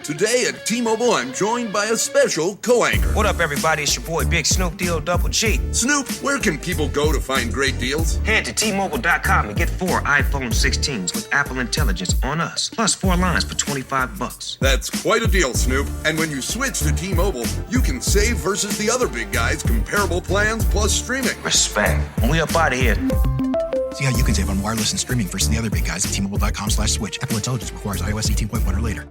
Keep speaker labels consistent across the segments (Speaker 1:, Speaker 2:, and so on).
Speaker 1: Today at T-Mobile, I'm joined by a special co-anchor.
Speaker 2: What up, everybody? It's your boy, Big Snoop Deal Double G.
Speaker 1: Snoop, where can people go to find great deals?
Speaker 2: Head to T-Mobile.com and get 4 iPhone 16s with Apple Intelligence on us, plus 4 lines for $25.
Speaker 1: That's quite a deal, Snoop. And when you switch to T-Mobile, you can save versus the other big guys' comparable plans plus streaming.
Speaker 2: Respect. We up out of here.
Speaker 3: See how you can save on wireless and streaming versus the other big guys at T-Mobile.com/switch. Apple Intelligence requires iOS 18.1 or later.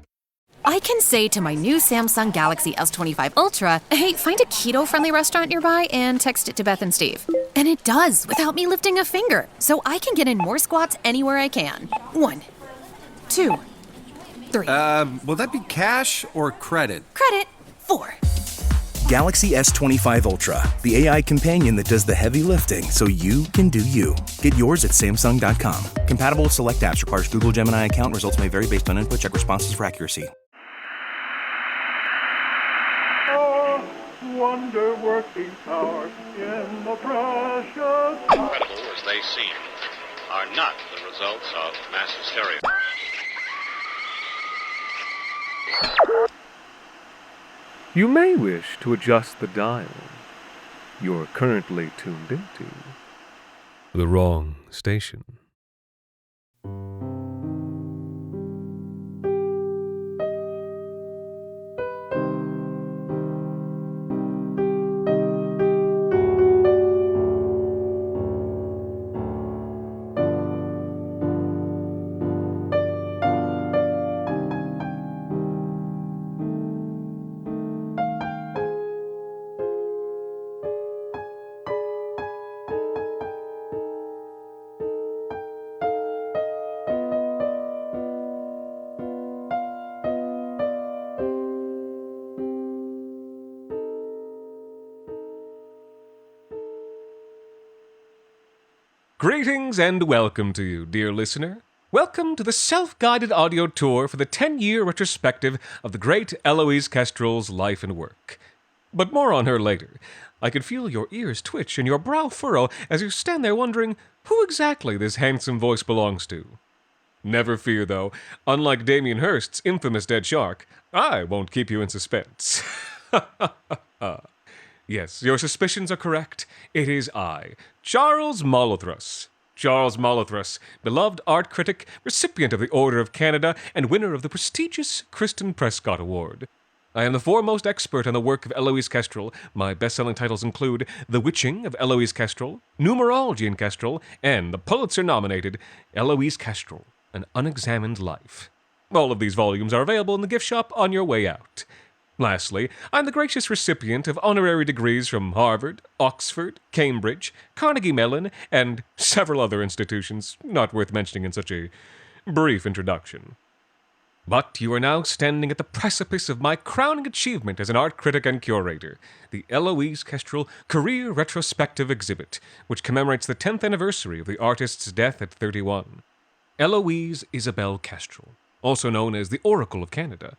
Speaker 4: I can say to my new Samsung Galaxy S25 Ultra, hey, find a keto-friendly restaurant nearby and text it to Beth and Steve. And it does, without me lifting a finger. So I can get in more squats anywhere I can. 1, 2, 3.
Speaker 5: Will that be cash or credit?
Speaker 4: Credit. 4.
Speaker 6: Galaxy S25 Ultra, the AI companion that does the heavy lifting so you can do you. Get yours at Samsung.com. Compatible with select apps. Requires Google Gemini account. Results may vary based on input. Check responses for accuracy.
Speaker 7: Wonder-working power in the precious...
Speaker 8: Incredible as they seem, are not the results of mass hysteria.
Speaker 9: You may wish to adjust the dial. You're currently tuned into the wrong station. Greetings and welcome to you, dear listener. Welcome to the self-guided audio tour for the 10-year retrospective of the great Eloise Kestrel's life and work. But more on her later. I can feel your ears twitch and your brow furrow as you stand there wondering who exactly this handsome voice belongs to. Never fear, though. Unlike Damien Hirst's infamous Dead Shark, I won't keep you in suspense. Yes, your suspicions are correct. It is I, Charles Malothrus. Charles Malothrus, beloved art critic, recipient of the Order of Canada, and winner of the prestigious Kristen Prescott Award. I am the foremost expert on the work of Eloise Kestrel. My best-selling titles include The Witching of Eloise Kestrel, Numerology in Kestrel, and the Pulitzer-nominated Eloise Kestrel, An Unexamined Life. All of these volumes are available in the gift shop on your way out. Lastly, I'm the gracious recipient of honorary degrees from Harvard, Oxford, Cambridge, Carnegie Mellon, and several other institutions, not worth mentioning in such a brief introduction. But you are now standing at the precipice of my crowning achievement as an art critic and curator, the Eloise Kestrel Career Retrospective Exhibit, which commemorates the 10th anniversary of the artist's death at 31. Eloise Isabel Kestrel, also known as the Oracle of Canada,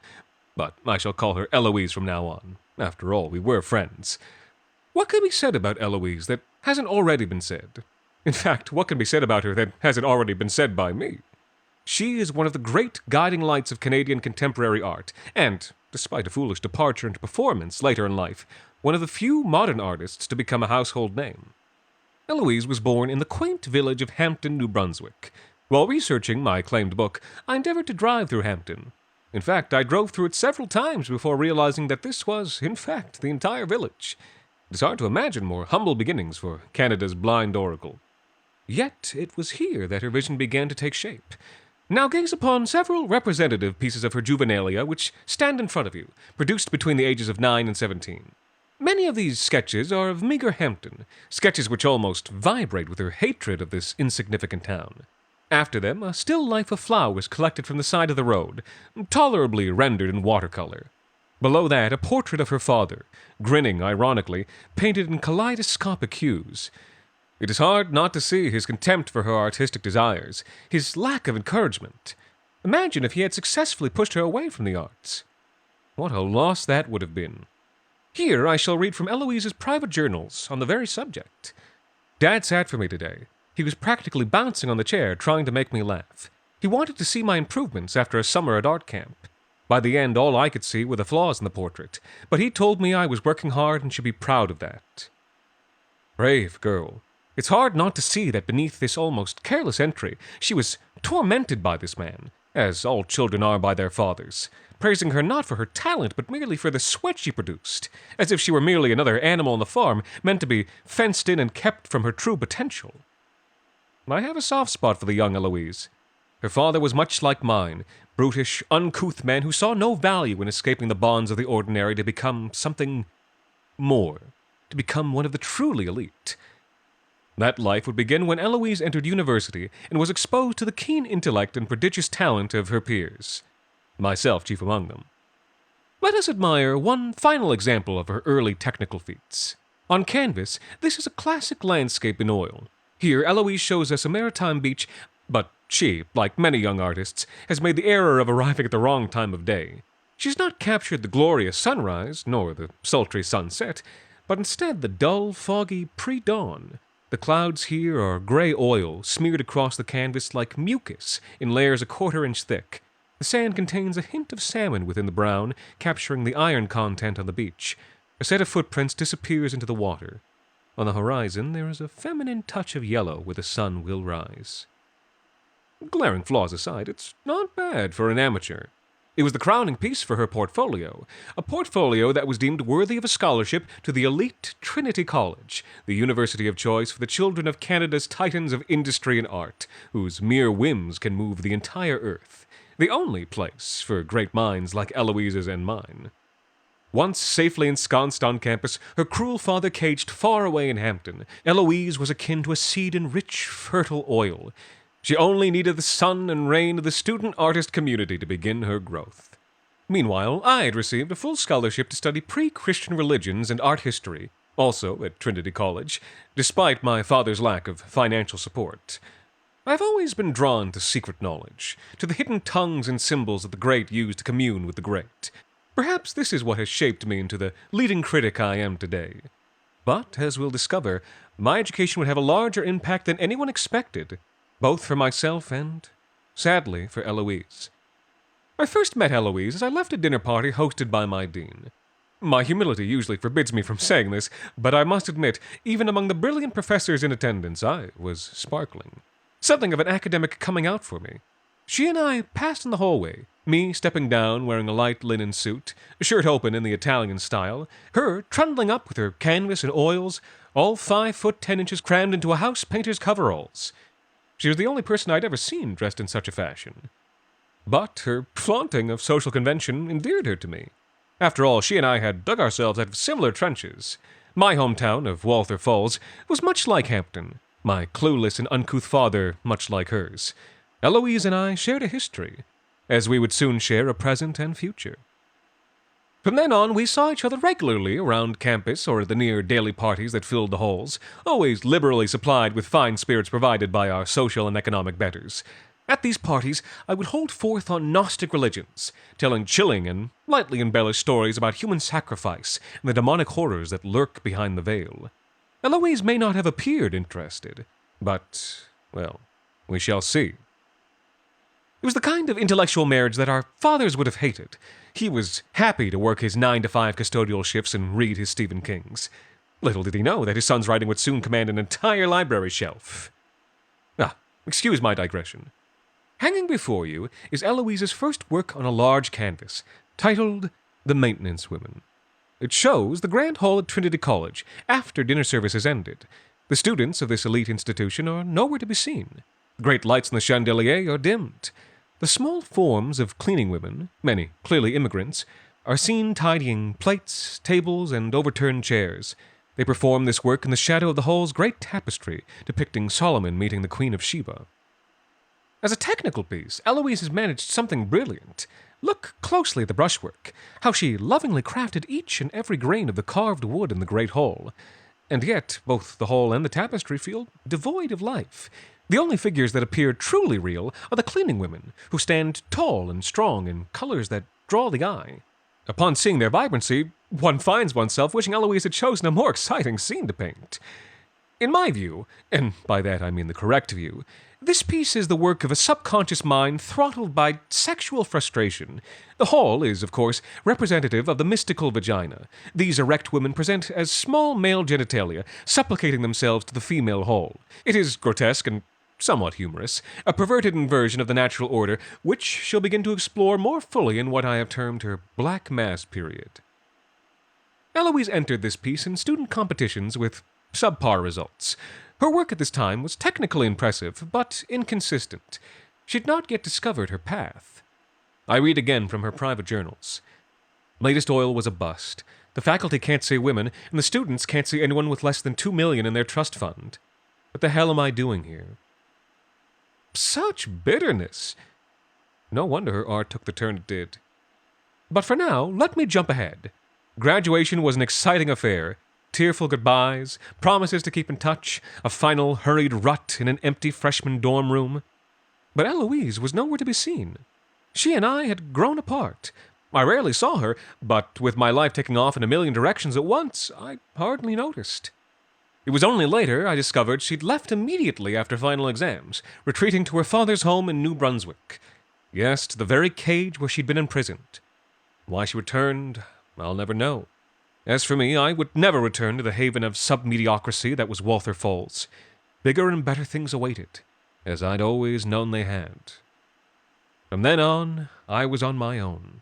Speaker 9: but I shall call her Eloise from now on. After all, we were friends. What can be said about Eloise that hasn't already been said? In fact, what can be said about her that hasn't already been said by me? She is one of the great guiding lights of Canadian contemporary art, and, despite a foolish departure into performance later in life, one of the few modern artists to become a household name. Eloise was born in the quaint village of Hampton, New Brunswick. While researching my acclaimed book, I endeavored to drive through Hampton. In fact, I drove through it several times before realizing that this was, in fact, the entire village. It is hard to imagine more humble beginnings for Canada's blind oracle. Yet it was here that her vision began to take shape. Now gaze upon several representative pieces of her juvenilia which stand in front of you, produced between the ages of 9 and 17. Many of these sketches are of meager Hampton, sketches which almost vibrate with her hatred of this insignificant town. After them, a still life of flowers collected from the side of the road, tolerably rendered in watercolor. Below that, a portrait of her father, grinning ironically, painted in kaleidoscopic hues. It is hard not to see his contempt for her artistic desires, his lack of encouragement. Imagine if he had successfully pushed her away from the arts. What a loss that would have been. Here I shall read from Eloise's private journals on the very subject. Dad sat for me today. He was practically bouncing on the chair, trying to make me laugh. He wanted to see my improvements after a summer at art camp. By the end, all I could see were the flaws in the portrait, but he told me I was working hard and should be proud of that. Brave girl. It's hard not to see that beneath this almost careless entry, she was tormented by this man, as all children are by their fathers, praising her not for her talent, but merely for the sweat she produced, as if she were merely another animal on the farm, meant to be fenced in and kept from her true potential. I have a soft spot for the young Eloise. Her father was much like mine, brutish, uncouth man who saw no value in escaping the bonds of the ordinary to become something more, to become one of the truly elite. That life would begin when Eloise entered university and was exposed to the keen intellect and prodigious talent of her peers, myself chief among them. Let us admire one final example of her early technical feats. On canvas, this is a classic landscape in oil. Here, Eloise shows us a maritime beach, but she, like many young artists, has made the error of arriving at the wrong time of day. She's not captured the glorious sunrise, nor the sultry sunset, but instead the dull, foggy pre-dawn. The clouds here are gray oil smeared across the canvas like mucus in layers a quarter-inch thick. The sand contains a hint of salmon within the brown, capturing the iron content on the beach. A set of footprints disappears into the water. On the horizon, there is a feminine touch of yellow where the sun will rise. Glaring flaws aside, it's not bad for an amateur. It was the crowning piece for her portfolio, a portfolio that was deemed worthy of a scholarship to the elite Trinity College, the university of choice for the children of Canada's titans of industry and art, whose mere whims can move the entire earth, the only place for great minds like Eloise's and mine. Once safely ensconced on campus, her cruel father caged far away in Hampton, Eloise was akin to a seed in rich, fertile oil. She only needed the sun and rain of the student-artist community to begin her growth. Meanwhile, I had received a full scholarship to study pre-Christian religions and art history, also at Trinity College, despite my father's lack of financial support. I've always been drawn to secret knowledge, to the hidden tongues and symbols that the great used to commune with the great. Perhaps this is what has shaped me into the leading critic I am today. But, as we'll discover, my education would have a larger impact than anyone expected, both for myself and, sadly, for Eloise. I first met Eloise as I left a dinner party hosted by my dean. My humility usually forbids me from saying this, but I must admit, even among the brilliant professors in attendance, I was sparkling. Something of an academic coming out for me. She and I passed in the hallway, me stepping down wearing a light linen suit, a shirt open in the Italian style, her trundling up with her canvas and oils, all 5 foot 10 inches crammed into a house painter's coveralls. She was the only person I'd ever seen dressed in such a fashion. But her flaunting of social convention endeared her to me. After all, she and I had dug ourselves out of similar trenches. My hometown of Walther Falls was much like Hampton, my clueless and uncouth father much like hers. Eloise and I shared a history, as we would soon share a present and future. From then on, we saw each other regularly around campus or at the near daily parties that filled the halls, always liberally supplied with fine spirits provided by our social and economic betters. At these parties, I would hold forth on Gnostic religions, telling chilling and lightly embellished stories about human sacrifice and the demonic horrors that lurk behind the veil. Eloise may not have appeared interested, but, well, we shall see. It was the kind of intellectual marriage that our fathers would have hated. He was happy to work his 9-to-5 custodial shifts and read his Stephen Kings. Little did he know that his son's writing would soon command an entire library shelf. Excuse my digression. Hanging before you is Eloise's first work on a large canvas, titled The Maintenance Women. It shows the grand hall at Trinity College after dinner services ended. The students of this elite institution are nowhere to be seen. The great lights in the chandelier are dimmed. The small forms of cleaning women, many clearly immigrants, are seen tidying plates, tables, and overturned chairs. They perform this work in the shadow of the hall's great tapestry depicting Solomon meeting the Queen of Sheba. As a technical piece, Eloise has managed something brilliant. Look closely at the brushwork, how she lovingly crafted each and every grain of the carved wood in the great hall. And yet, both the hall and the tapestry feel devoid of life. The only figures that appear truly real are the cleaning women, who stand tall and strong in colors that draw the eye. Upon seeing their vibrancy, one finds oneself wishing Eloise had chosen a more exciting scene to paint. In my view, and by that I mean the correct view, this piece is the work of a subconscious mind throttled by sexual frustration. The hall is, of course, representative of the mystical vagina. These erect women present as small male genitalia, supplicating themselves to the female hall. It is grotesque and somewhat humorous, a perverted inversion of the natural order, which she'll begin to explore more fully in what I have termed her Black Mass period. Eloise entered this piece in student competitions with subpar results. Her work at this time was technically impressive, but inconsistent. She'd not yet discovered her path. I read again from her private journals. Latest oil was a bust. The faculty can't see women, and the students can't see anyone with less than $2 million in their trust fund. What the hell am I doing here? Such bitterness! No wonder her art took the turn it did. But for now, let me jump ahead. Graduation was an exciting affair. Tearful goodbyes, promises to keep in touch, a final hurried rut in an empty freshman dorm room. But Eloise was nowhere to be seen. She and I had grown apart. I rarely saw her, but with my life taking off in a million directions at once, I hardly noticed. It was only later I discovered she'd left immediately after final exams, retreating to her father's home in New Brunswick. Yes, to the very cage where she'd been imprisoned. Why she returned, I'll never know. As for me, I would never return to the haven of sub-mediocrity that was Walther Falls. Bigger and better things awaited, as I'd always known they had. From then on, I was on my own.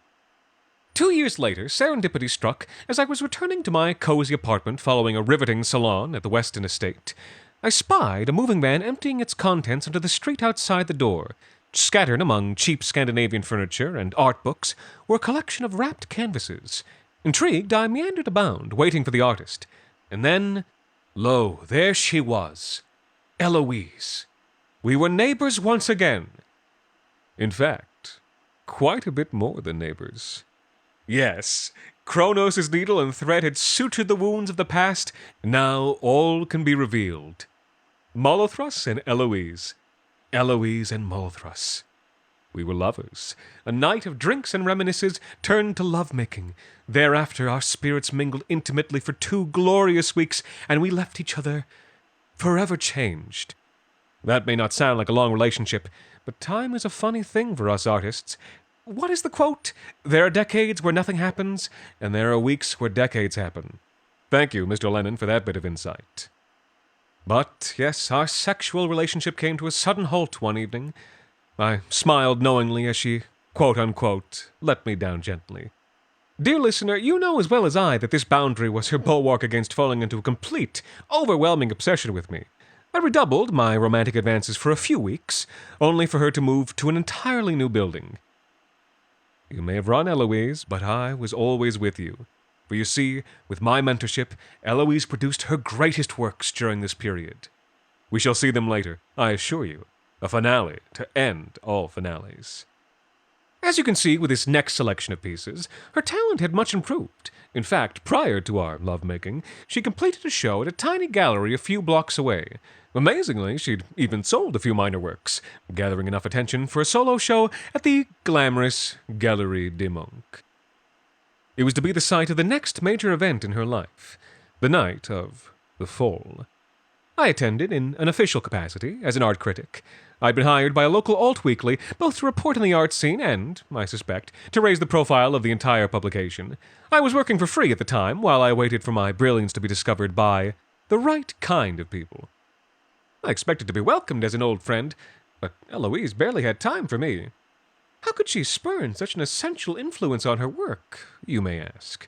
Speaker 9: 2 years later, serendipity struck as I was returning to my cozy apartment following a riveting salon at the Weston estate. I spied a moving van emptying its contents onto the street outside the door. Scattered among cheap Scandinavian furniture and art books were a collection of wrapped canvases. Intrigued, I meandered about, waiting for the artist. And then, lo, there she was, Eloise. We were neighbors once again. In fact, quite a bit more than neighbors. Yes, Kronos' needle and thread had sutured the wounds of the past. Now all can be revealed. Molothrus and Eloise. Eloise and Molothrus. We were lovers. A night of drinks and reminiscences turned to lovemaking. Thereafter our spirits mingled intimately for 2 glorious weeks, and we left each other forever changed. That may not sound like a long relationship, but time is a funny thing for us artists. What is the quote? There are decades where nothing happens, and there are weeks where decades happen. Thank you, Mr. Lennon, for that bit of insight. But, yes, our sexual relationship came to a sudden halt one evening. I smiled knowingly as she, quote-unquote, let me down gently. Dear listener, you know as well as I that this boundary was her bulwark against falling into a complete, overwhelming obsession with me. I redoubled my romantic advances for a few weeks, only for her to move to an entirely new building. You may have run, Eloise, but I was always with you. For you see, with my mentorship, Eloise produced her greatest works during this period. We shall see them later, I assure you. A finale to end all finales. As you can see with this next selection of pieces, her talent had much improved. In fact, prior to our lovemaking, she completed a show at a tiny gallery a few blocks away. Amazingly, she'd even sold a few minor works, gathering enough attention for a solo show at the glamorous Galerie des Monks. It was to be the site of the next major event in her life, the night of the Fall. I attended in an official capacity, as an art critic. I'd been hired by a local alt weekly both to report on the art scene and, I suspect, to raise the profile of the entire publication. I was working for free at the time while I waited for my brilliance to be discovered by the right kind of people. I expected to be welcomed as an old friend, but Eloise barely had time for me. How could she spurn such an essential influence on her work, you may ask?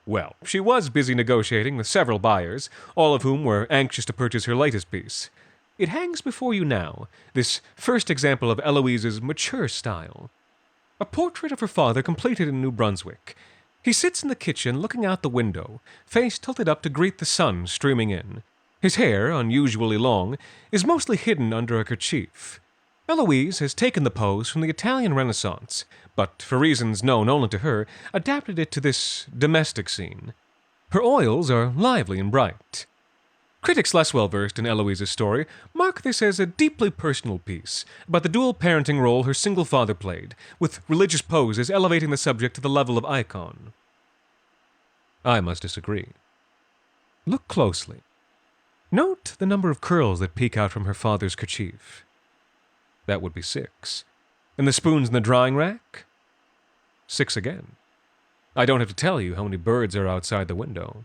Speaker 9: Well, she was busy negotiating with several buyers, all of whom were anxious to purchase her latest piece. It hangs before you now, this first example of Eloise's mature style. A portrait of her father completed in New Brunswick. He sits in the kitchen looking out the window, face tilted up to greet the sun streaming in. His hair, unusually long, is mostly hidden under a kerchief. Eloise has taken the pose from the Italian Renaissance, but for reasons known only to her, adapted it to this domestic scene. Her oils are lively and bright. Critics less well-versed in Eloise's story mark this as a deeply personal piece about the dual parenting role her single father played, with religious poses elevating the subject to the level of icon. I must disagree. Look closely. Note the number of curls that peek out from her father's kerchief. That would be 6. And the spoons in the drying rack? 6 again. I don't have to tell you how many birds are outside the window.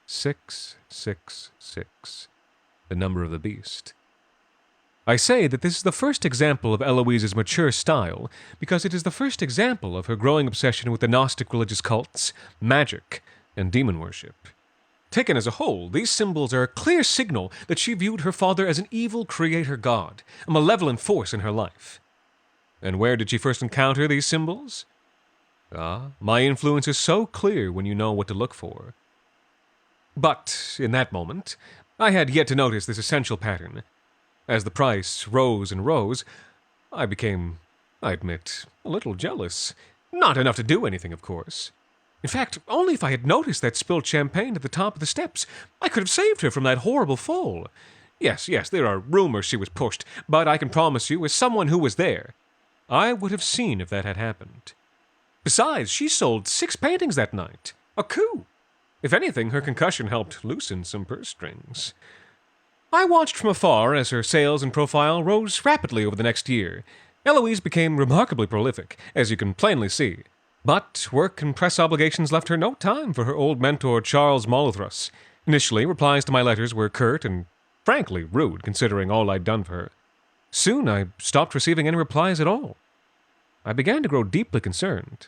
Speaker 9: 6, 6, 6. The number of the beast. I say that this is the first example of Eloise's mature style because it is the first example of her growing obsession with the Gnostic religious cults, magic, and demon worship. Taken as a whole, these symbols are a clear signal that she viewed her father as an evil creator god, a malevolent force in her life. And where did she first encounter these symbols? My influence is so clear when you know what to look for. But, in that moment, I had yet to notice this essential pattern. As the price rose and rose, I became, I admit, a little jealous. Not enough to do anything, of course. In fact, only if I had noticed that spilled champagne at the top of the steps, I could have saved her from that horrible fall. Yes, there are rumors she was pushed, but I can promise you, as someone who was there, I would have seen if that had happened. Besides, she sold 6 paintings that night. A coup. If anything, her concussion helped loosen some purse strings. I watched from afar as her sales and profile rose rapidly over the next year. Eloise became remarkably prolific, as you can plainly see. But work and press obligations left her no time for her old mentor Charles Malothrus. Initially, replies to my letters were curt and, frankly, rude, considering all I'd done for her. Soon, I stopped receiving any replies at all. I began to grow deeply concerned.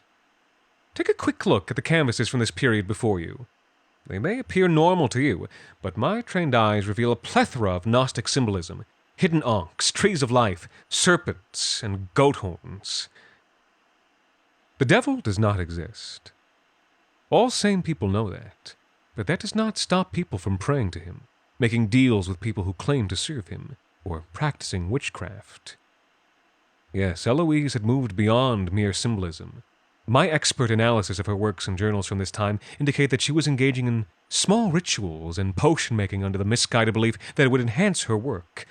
Speaker 9: Take a quick look at the canvases from this period before you. They may appear normal to you, but my trained eyes reveal a plethora of Gnostic symbolism, hidden ankhs, trees of life, serpents, and goat horns. The devil does not exist. All sane people know that, but that does not stop people from praying to him, making deals with people who claim to serve him, or practicing witchcraft. Yes, Eloise had moved beyond mere symbolism. My expert analysis of her works and journals from this time indicate that she was engaging in small rituals and potion-making under the misguided belief that it would enhance her work.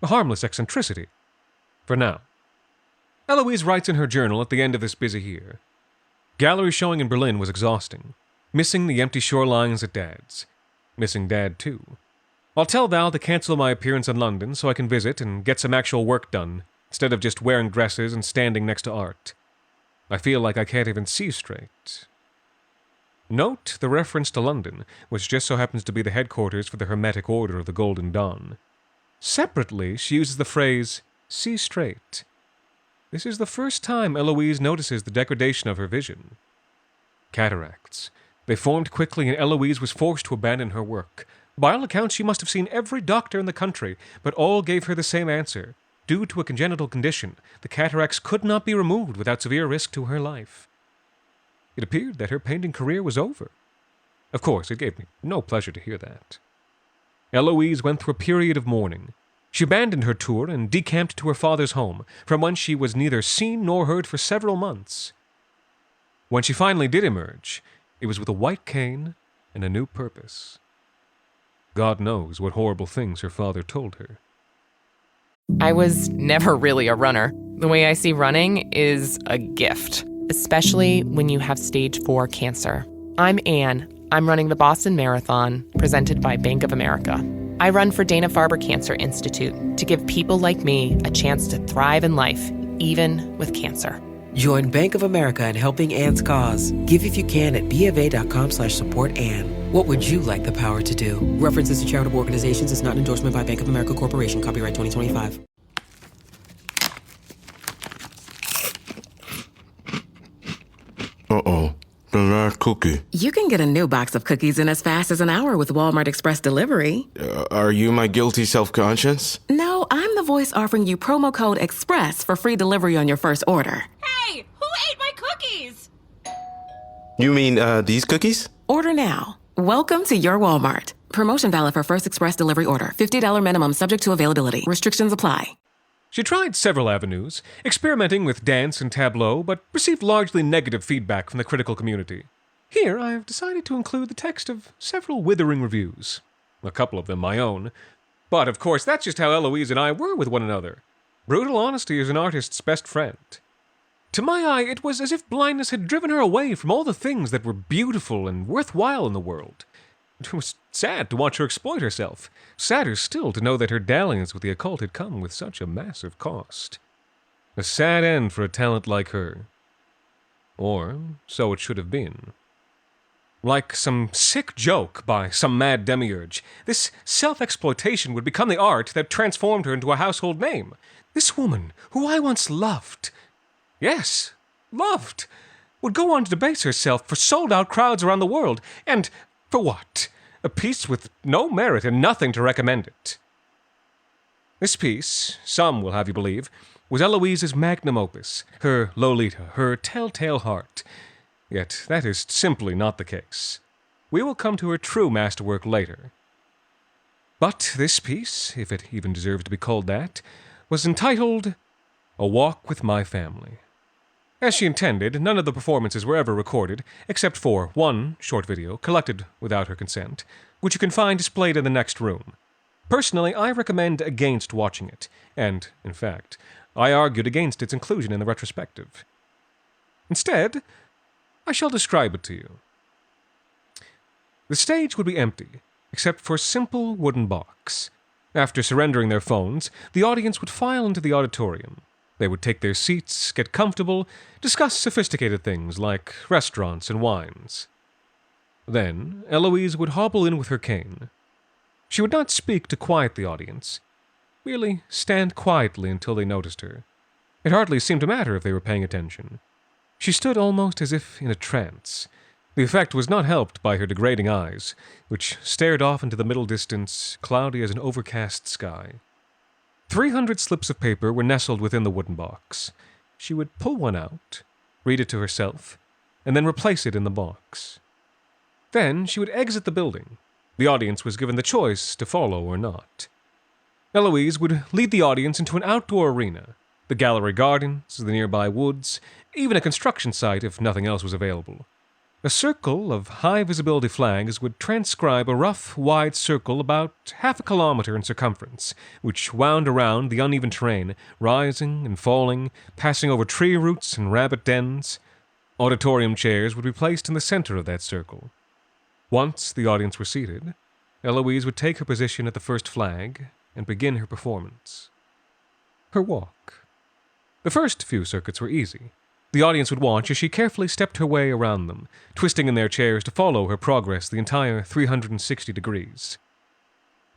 Speaker 9: A harmless eccentricity. For now. Eloise writes in her journal at the end of this busy year. Gallery showing in Berlin was exhausting. Missing the empty shorelines at Dad's. Missing Dad, too. I'll tell Val to cancel my appearance in London so I can visit and get some actual work done, instead of just wearing dresses and standing next to art. I feel like I can't even see straight. Note the reference to London, which just so happens to be the headquarters for the Hermetic Order of the Golden Dawn. Separately, she uses the phrase, see straight. This is the first time Eloise notices the degradation of her vision. Cataracts. They formed quickly and Eloise was forced to abandon her work. By all accounts, she must have seen every doctor in the country, but all gave her the same answer. Due to a congenital condition, the cataracts could not be removed without severe risk to her life. It appeared that her painting career was over. Of course, it gave me no pleasure to hear that. Eloise went through a period of mourning. She abandoned her tour and decamped to her father's home, from whence she was neither seen nor heard for several months. When she finally did emerge, it was with a white cane and a new purpose. God knows what horrible things her father told her.
Speaker 10: I was never really a runner. The way I see running is a gift, especially when you have stage 4 cancer. I'm Anne. I'm running the Boston Marathon, presented by Bank of America. I run for Dana-Farber Cancer Institute to give people like me a chance to thrive in life, even with cancer.
Speaker 11: Join Bank of America in helping Anne's cause. Give if you can at BofA.com/supportAnne. What would you like the power to do? References to charitable organizations is not an endorsement by Bank of America Corporation. Copyright 2025.
Speaker 12: Uh-oh. The last cookie.
Speaker 13: You can get a new box of cookies in as fast as an hour with Walmart Express Delivery.
Speaker 12: Are you my guilty self-conscience?
Speaker 13: No, I'm the voice offering you promo code EXPRESS for free delivery on your first order.
Speaker 14: Hey, who ate my cookies?
Speaker 12: You mean, these cookies?
Speaker 13: Order now. Welcome to your Walmart. Promotion valid for first express delivery order. $50 minimum subject to availability. Restrictions apply.
Speaker 9: She tried several avenues, experimenting with dance and tableau, but received largely negative feedback from the critical community. Here, I have decided to include the text of several withering reviews. A couple of them my own. But, of course, that's just how Eloise and I were with one another. Brutal honesty is an artist's best friend. To my eye, it was as if blindness had driven her away from all the things that were beautiful and worthwhile in the world. It was sad to watch her exploit herself. Sadder still to know that her dalliance with the occult had come with such a massive cost. A sad end for a talent like her. Or so it should have been. Like some sick joke by some mad demiurge, this self-exploitation would become the art that transformed her into a household name. This woman, who I once loved, yes, loved, would go on to debase herself for sold-out crowds around the world, and for what? A piece with no merit and nothing to recommend it. This piece, some will have you believe, was Eloise's magnum opus, her Lolita, her telltale heart. Yet that is simply not the case. We will come to her true masterwork later. But this piece, if it even deserves to be called that, was entitled A Walk with My Family. As she intended, none of the performances were ever recorded, except for one short video, collected without her consent, which you can find displayed in the next room. Personally, I recommend against watching it, and, in fact, I argued against its inclusion in the retrospective. Instead, I shall describe it to you. The stage would be empty, except for a simple wooden box. After surrendering their phones, the audience would file into the auditorium. They would take their seats, get comfortable, discuss sophisticated things like restaurants and wines. Then, Eloise would hobble in with her cane. She would not speak to quiet the audience, merely stand quietly until they noticed her. It hardly seemed to matter if they were paying attention. She stood almost as if in a trance. The effect was not helped by her degrading eyes, which stared off into the middle distance, cloudy as an overcast sky. 300 slips of paper were nestled within the wooden box. She would pull one out, read it to herself, and then replace it in the box. Then she would exit the building. The audience was given the choice to follow or not. Eloise would lead the audience into an outdoor arena, the gallery gardens, the nearby woods, even a construction site if nothing else was available. A circle of high-visibility flags would transcribe a rough, wide circle about half a kilometer in circumference, which wound around the uneven terrain, rising and falling, passing over tree roots and rabbit dens. Auditorium chairs would be placed in the center of that circle. Once the audience were seated, Eloise would take her position at the first flag and begin her performance. Her walk. The first few circuits were easy. The audience would watch as she carefully stepped her way around them, twisting in their chairs to follow her progress the entire 360 degrees.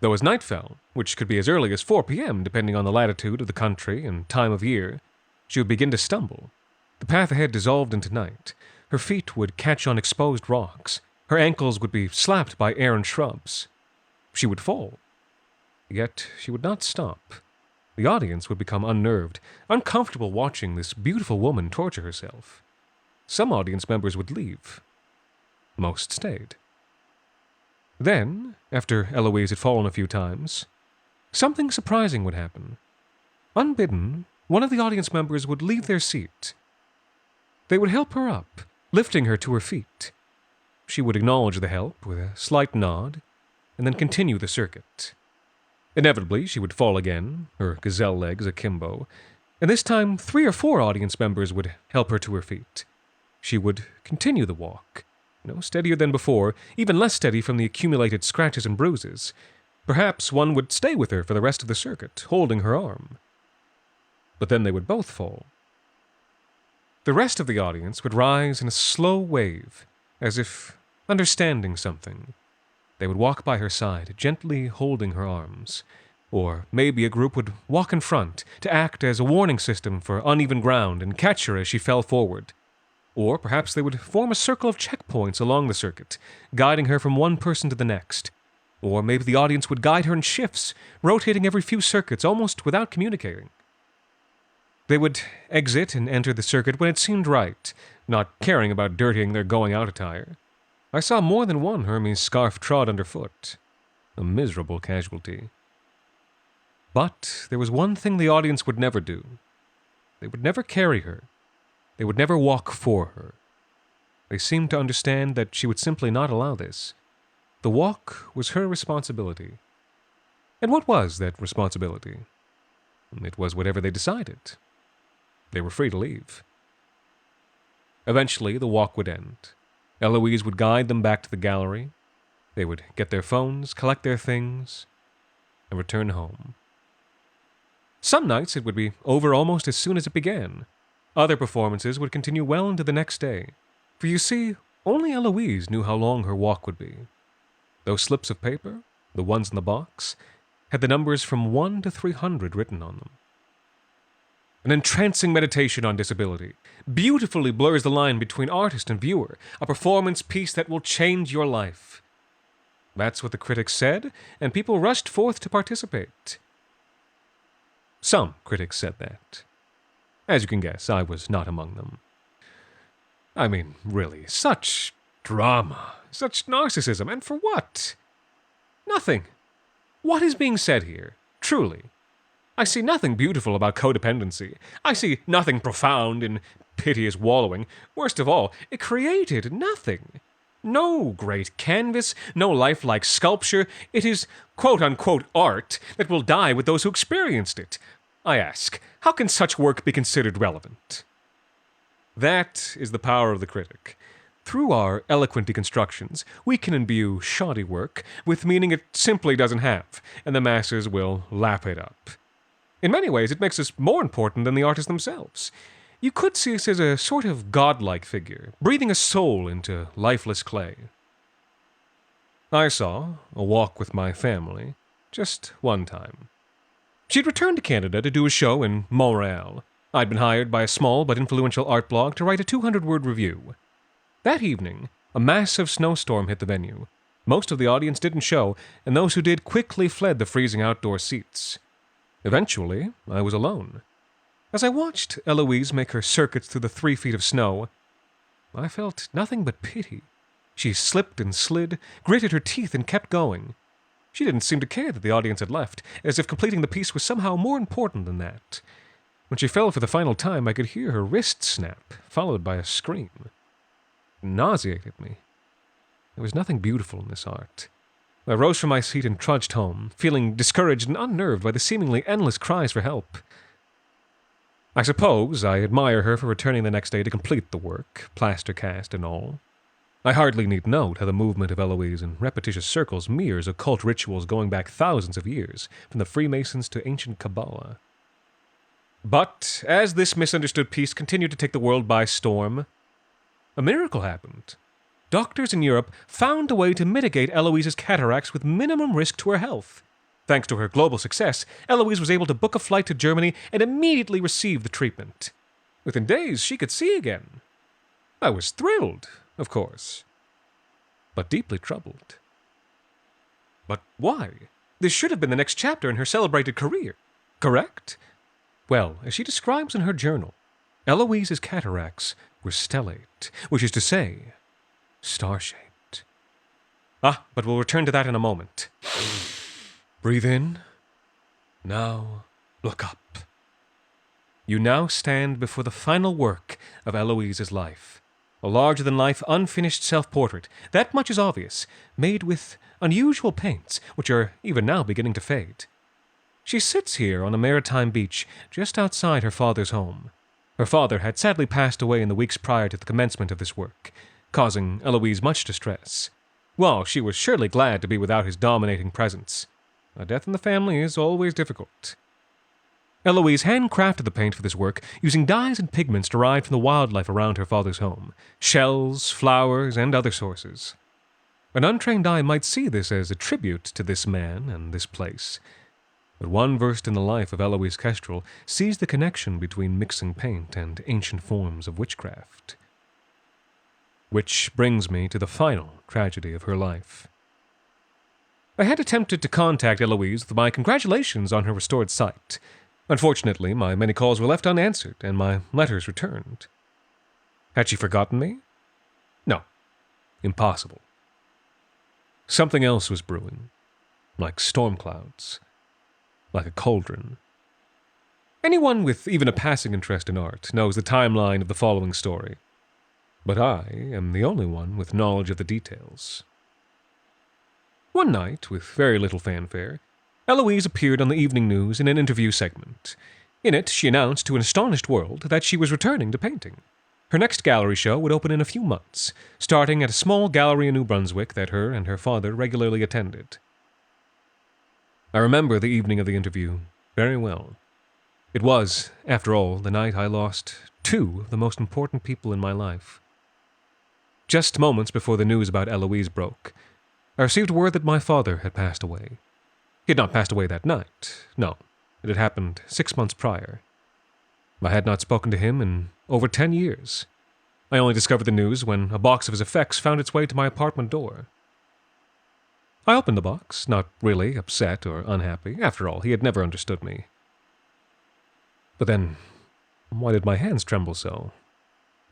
Speaker 9: Though as night fell, which could be as early as 4 p.m. depending on the latitude of the country and time of year, she would begin to stumble. The path ahead dissolved into night. Her feet would catch on exposed rocks. Her ankles would be slapped by errant shrubs. She would fall. Yet she would not stop. The audience would become unnerved, uncomfortable watching this beautiful woman torture herself. Some audience members would leave. Most stayed. Then, after Eloise had fallen a few times, something surprising would happen. Unbidden, one of the audience members would leave their seat. They would help her up, lifting her to her feet. She would acknowledge the help with a slight nod, and then continue the circuit. Inevitably, she would fall again, her gazelle legs akimbo, and this time 3 or 4 audience members would help her to her feet. She would continue the walk, no steadier than before, even less steady from the accumulated scratches and bruises. Perhaps one would stay with her for the rest of the circuit, holding her arm. But then they would both fall. The rest of the audience would rise in a slow wave, as if understanding something. They would walk by her side, gently holding her arms. Or maybe a group would walk in front to act as a warning system for uneven ground and catch her as she fell forward. Or perhaps they would form a circle of checkpoints along the circuit, guiding her from one person to the next. Or maybe the audience would guide her in shifts, rotating every few circuits almost without communicating. They would exit and enter the circuit when it seemed right, not caring about dirtying their going-out attire. I saw more than one Hermes scarf trod underfoot. A miserable casualty. But there was one thing the audience would never do. They would never carry her. They would never walk for her. They seemed to understand that she would simply not allow this. The walk was her responsibility. And what was that responsibility? It was whatever they decided. They were free to leave. Eventually, the walk would end. Eloise would guide them back to the gallery. They would get their phones, collect their things, and return home. Some nights it would be over almost as soon as it began. Other performances would continue well into the next day. For you see, only Eloise knew how long her walk would be. Those slips of paper, the ones in the box, had the numbers from 1 to 300 written on them. An entrancing meditation on disability beautifully blurs the line between artist and viewer, a performance piece that will change your life. That's what the critics said, and people rushed forth to participate. Some critics said that. As you can guess, I was not among them. I mean, really, such drama, such narcissism, and for what? Nothing. What is being said here, truly? I see nothing beautiful about codependency. I see nothing profound in piteous wallowing. Worst of all, it created nothing. No great canvas, no lifelike sculpture. It is quote-unquote art that will die with those who experienced it. I ask, how can such work be considered relevant? That is the power of the critic. Through our eloquent deconstructions, we can imbue shoddy work with meaning it simply doesn't have, and the masses will lap it up. In many ways, it makes us more important than the artists themselves. You could see us as a sort of godlike figure, breathing a soul into lifeless clay. I saw A Walk with My Family just one time. She'd returned to Canada to do a show in Montreal. I'd been hired by a small but influential art blog to write a 200-word review. That evening, a massive snowstorm hit the venue. Most of the audience didn't show, and those who did quickly fled the freezing outdoor seats. Eventually, I was alone. As I watched Eloise make her circuits through the 3 feet of snow, I felt nothing but pity. She slipped and slid, gritted her teeth, and kept going. She didn't seem to care that the audience had left, as if completing the piece was somehow more important than that. When she fell for the final time, I could hear her wrist snap, followed by a scream. It nauseated me. There was nothing beautiful in this art. I rose from my seat and trudged home, feeling discouraged and unnerved by the seemingly endless cries for help. I suppose I admire her for returning the next day to complete the work, plaster cast and all. I hardly need note how the movement of Eloise in repetitious circles mirrors occult rituals going back thousands of years, from the Freemasons to ancient Kabbalah. But as this misunderstood piece continued to take the world by storm, a miracle happened. Doctors in Europe found a way to mitigate Eloise's cataracts with minimum risk to her health. Thanks to her global success, Eloise was able to book a flight to Germany and immediately receive the treatment. Within days, she could see again. I was thrilled, of course, but deeply troubled. But why? This should have been the next chapter in her celebrated career, correct? Well, as she describes in her journal, Eloise's cataracts were stellate, which is to say, star-shaped. But we'll return to that in a moment. Breathe in. Now, look up. You now stand before the final work of Eloise's life. A larger-than-life, unfinished self-portrait, that much is obvious, made with unusual paints, which are even now beginning to fade. She sits here on a maritime beach just outside her father's home. Her father had sadly passed away in the weeks prior to the commencement of this work, causing Eloise much distress. While she was surely glad to be without his dominating presence, a death in the family is always difficult. Eloise handcrafted the paint for this work using dyes and pigments derived from the wildlife around her father's home, shells, flowers, and other sources. An untrained eye might see this as a tribute to this man and this place, but one versed in the life of Eloise Kestrel sees the connection between mixing paint and ancient forms of witchcraft. Which brings me to the final tragedy of her life. I had attempted to contact Eloise with my congratulations on her restored sight. Unfortunately, my many calls were left unanswered, and my letters returned. Had she forgotten me? No. Impossible. Something else was brewing, like storm clouds, like a cauldron. Anyone with even a passing interest in art knows the timeline of the following story, but I am the only one with knowledge of the details. One night, with very little fanfare, Eloise appeared on the evening news in an interview segment. In it, she announced to an astonished world that she was returning to painting. Her next gallery show would open in a few months, starting at a small gallery in New Brunswick that her and her father regularly attended. I remember the evening of the interview very well. It was, after all, the night I lost two of the most important people in my life. Just moments before the news about Eloise broke, I received word that my father had passed away. He had not passed away that night. No, it had happened 6 months prior. I had not spoken to him in over 10 years. I only discovered the news when a box of his effects found its way to my apartment door. I opened the box, not really upset or unhappy. After all, he had never understood me. But then, why did my hands tremble so?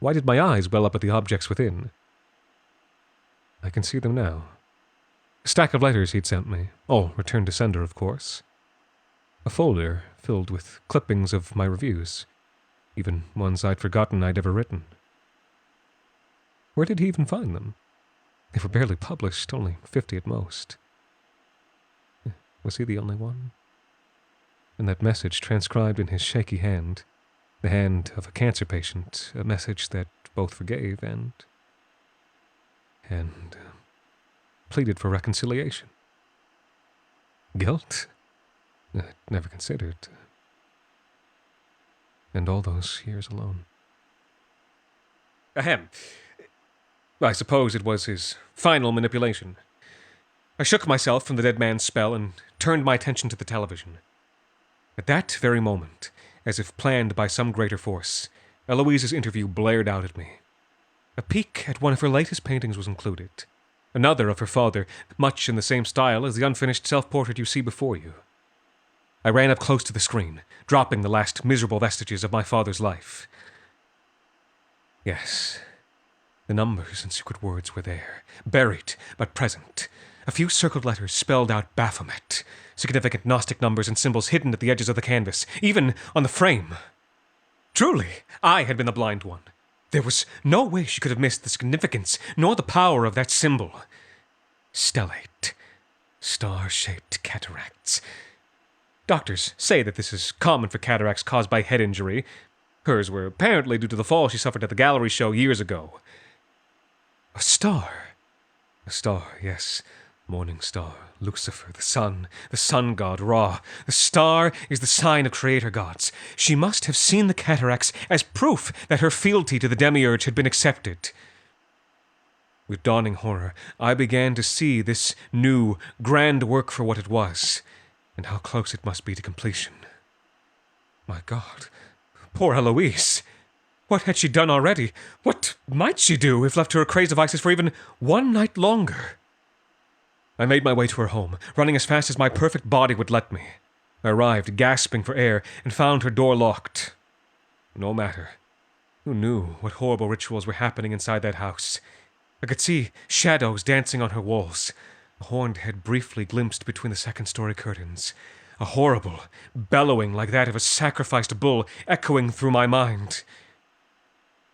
Speaker 9: Why did my eyes well up at the objects within? I can see them now. A stack of letters he'd sent me, all returned to sender, of course. A folder filled with clippings of my reviews, even ones I'd forgotten I'd ever written. Where did he even find them? They were barely published, only 50 at most. Was he the only one? And that message transcribed in his shaky hand, the hand of a cancer patient, a message that both forgave and pleaded for reconciliation. Guilt? I'd never considered. And all those years alone. Ahem. I suppose it was his final manipulation. I shook myself from the dead man's spell and turned my attention to the television. At that very moment, as if planned by some greater force, Eloise's interview blared out at me. A peek at one of her latest paintings was included. Another of her father, much in the same style as the unfinished self-portrait you see before you. I ran up close to the screen, dropping the last miserable vestiges of my father's life. Yes, the numbers and secret words were there, buried but present. A few circled letters spelled out Baphomet, significant Gnostic numbers and symbols hidden at the edges of the canvas, even on the frame. Truly, I had been the blind one. There was no way she could have missed the significance nor the power of that symbol. Stellate, star-shaped cataracts. Doctors say that this is common for cataracts caused by head injury. Hers were apparently due to the fall she suffered at the gallery show years ago. A star, yes. Morning star, Lucifer, the sun god Ra. The star is the sign of creator gods. She must have seen the cataracts as proof that her fealty to the demiurge had been accepted. With dawning horror, I began to see this new, grand work for what it was, and how close it must be to completion. My God, poor Eloise! What had she done already? What might she do if left to her crazed devices for even one night longer? I made my way to her home, running as fast as my perfect body would let me. I arrived, gasping for air, and found her door locked. No matter. Who knew what horrible rituals were happening inside that house? I could see shadows dancing on her walls. A horned head briefly glimpsed between the second-story curtains. A horrible bellowing like that of a sacrificed bull echoing through my mind.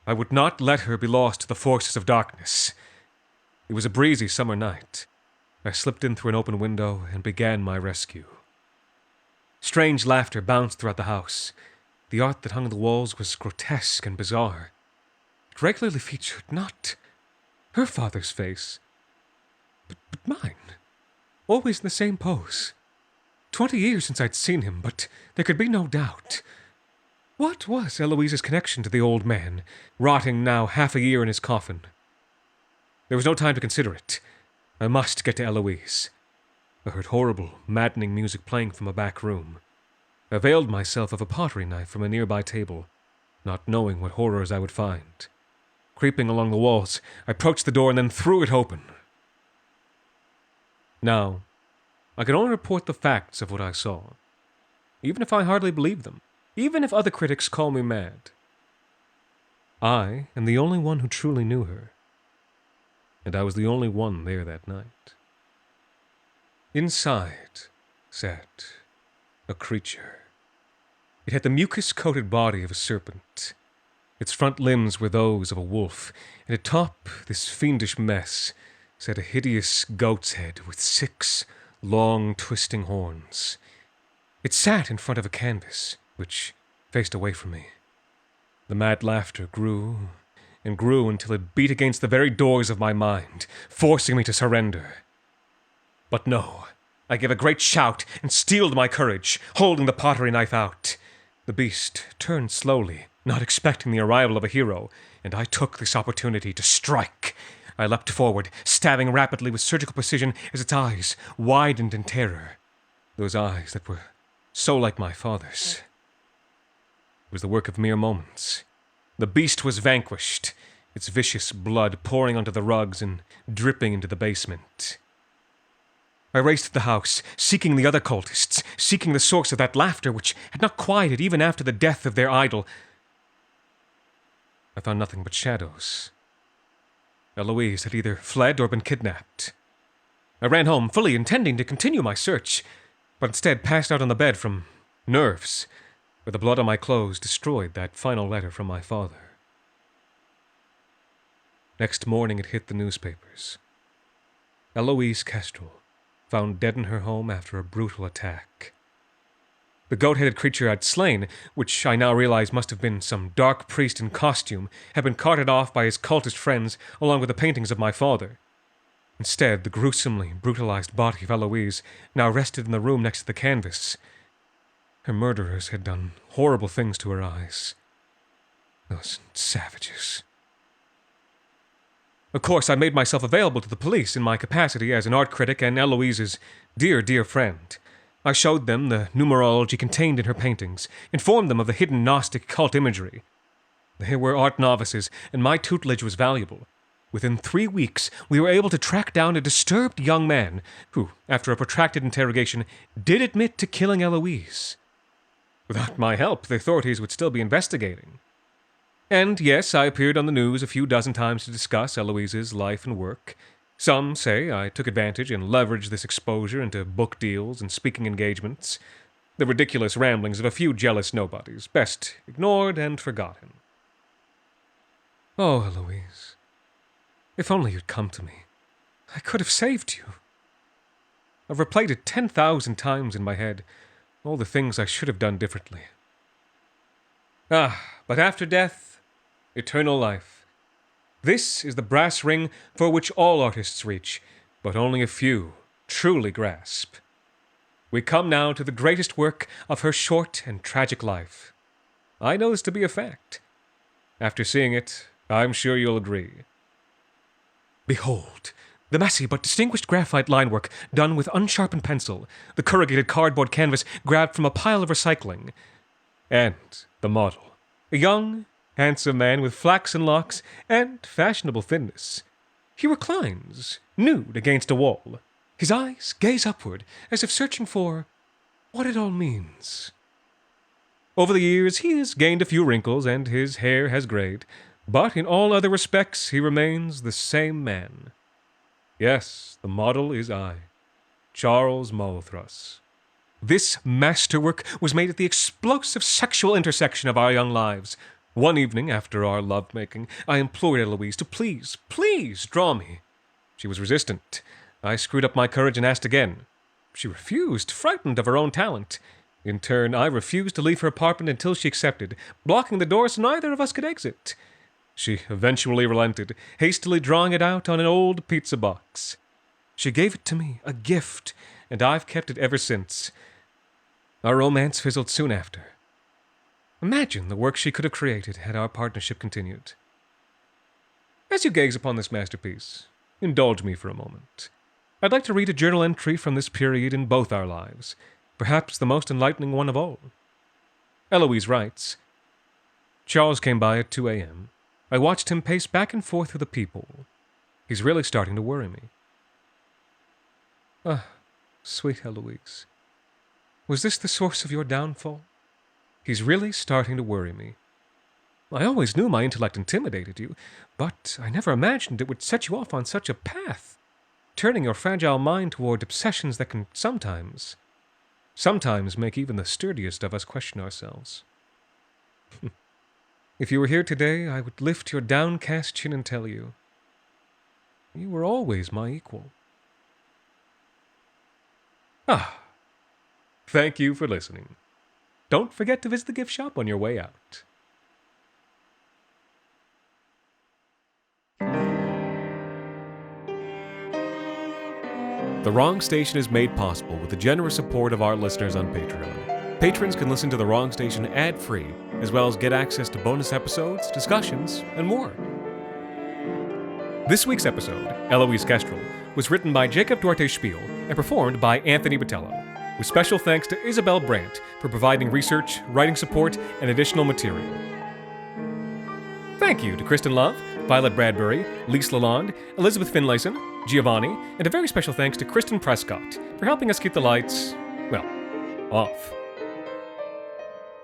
Speaker 9: I would not let her be lost to the forces of darkness. It was a breezy summer night. I slipped in through an open window and began my rescue. Strange laughter bounced throughout the house. The art that hung on the walls was grotesque and bizarre. It regularly featured not her father's face, but mine. Always in the same pose. 20 years since I'd seen him, but there could be no doubt. What was Eloise's connection to the old man, rotting now half a year in his coffin? There was no time to consider it. I must get to Eloise. I heard horrible, maddening music playing from a back room. I availed myself of a pottery knife from a nearby table, not knowing what horrors I would find. Creeping along the walls, I approached the door and then threw it open. Now, I can only report the facts of what I saw, even if I hardly believe them, even if other critics call me mad. I am the only one who truly knew her, and I was the only one there that night. Inside sat a creature. It had the mucus-coated body of a serpent. Its front limbs were those of a wolf, and atop this fiendish mess sat a hideous goat's head with 6 long, twisting horns. It sat in front of a canvas, which faced away from me. The mad laughter grew and grew until it beat against the very doors of my mind, forcing me to surrender. But no, I gave a great shout and steeled my courage, holding the pottery knife out. The beast turned slowly, not expecting the arrival of a hero, and I took this opportunity to strike. I leapt forward, stabbing rapidly with surgical precision as its eyes widened in terror. Those eyes that were so like my father's. It was the work of mere moments. The beast was vanquished, its vicious blood pouring onto the rugs and dripping into the basement. I raced to the house, seeking the other cultists, seeking the source of that laughter which had not quieted even after the death of their idol. I found nothing but shadows. Eloise had either fled or been kidnapped. I ran home, fully intending to continue my search, but instead passed out on the bed from nerves, where the blood on my clothes destroyed that final letter from my father. Next morning it hit the newspapers. Eloise Kestrel, found dead in her home after a brutal attack. The goat-headed creature I'd slain, which I now realize must have been some dark priest in costume, had been carted off by his cultist friends along with the paintings of my father. Instead, the gruesomely brutalized body of Eloise now rested in the room next to the canvas. Her murderers had done horrible things to her eyes. Those savages. Of course, I made myself available to the police in my capacity as an art critic and Eloise's dear, dear friend. I showed them the numerology contained in her paintings, informed them of the hidden Gnostic cult imagery. They were art novices, and my tutelage was valuable. Within 3 weeks, we were able to track down a disturbed young man who, after a protracted interrogation, did admit to killing Eloise. Without my help, the authorities would still be investigating. And yes, I appeared on the news a few dozen times to discuss Eloise's life and work. Some say I took advantage and leveraged this exposure into book deals and speaking engagements. The ridiculous ramblings of a few jealous nobodies, best ignored and forgotten. Oh, Eloise, if only you'd come to me. I could have saved you. I've replayed it 10,000 times in my head, all the things I should have done differently. But after death, eternal life. This is the brass ring for which all artists reach, but only a few truly grasp. We come now to the greatest work of her short and tragic life. I know this to be a fact. After seeing it, I'm sure you'll agree. Behold, the messy but distinguished graphite linework done with unsharpened pencil, the corrugated cardboard canvas grabbed from a pile of recycling, and the model, a young, handsome man with flaxen locks and fashionable thinness. He reclines, nude against a wall. His eyes gaze upward, as if searching for what it all means. Over the years, he has gained a few wrinkles, and his hair has grayed, but in all other respects, he remains the same man. Yes, the model is I, Charles Malthus. This masterwork was made at the explosive sexual intersection of our young lives. One evening, after our lovemaking, I implored Eloise to please draw me. She was resistant. I screwed up my courage and asked again. She refused, frightened of her own talent. In turn, I refused to leave her apartment until she accepted, blocking the door so neither of us could exit. She eventually relented, hastily drawing it out on an old pizza box. She gave it to me, a gift, and I've kept it ever since. Our romance fizzled soon after. Imagine the work she could have created had our partnership continued. As you gaze upon this masterpiece, indulge me for a moment. I'd like to read a journal entry from this period in both our lives, perhaps the most enlightening one of all. Eloise writes, Charles came by at 2 a.m. I watched him pace back and forth with the people. He's really starting to worry me. Sweet Eloise, was this the source of your downfall? He's really starting to worry me. I always knew my intellect intimidated you, but I never imagined it would set you off on such a path, turning your fragile mind toward obsessions that can sometimes make even the sturdiest of us question ourselves. If you were here today, I would lift your downcast chin and tell you, you were always my equal. Thank you for listening. Don't forget to visit the gift shop on your way out. The Wrong Station is made possible with the generous support of our listeners on Patreon. Patrons can listen to The Wrong Station ad-free, as well as get access to bonus episodes, discussions, and more. This week's episode, Eloise Kestrel, was written by Jacob Duarte Spiel and performed by Anthony Botello, with special thanks to Isabel Brandt for providing research, writing support, and additional material. Thank you to Kristen Love, Violet Bradbury, Lise Lalonde, Elizabeth Finlayson, Giovanni, and a very special thanks to Kristen Prescott for helping us keep the lights, well, off.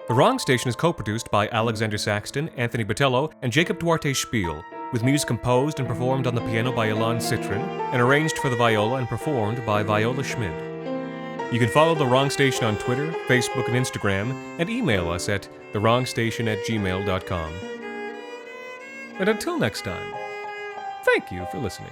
Speaker 9: The Wrong Station is co-produced by Alexander Saxton, Anthony Botello, and Jacob Duarte Spiel, with music composed and performed on the piano by Ilan Citrin, and arranged for the viola and performed by Viola Schmid. You can follow The Wrong Station on Twitter, Facebook, and Instagram, and email us at thewrongstation@gmail.com. And until next time, thank you for listening.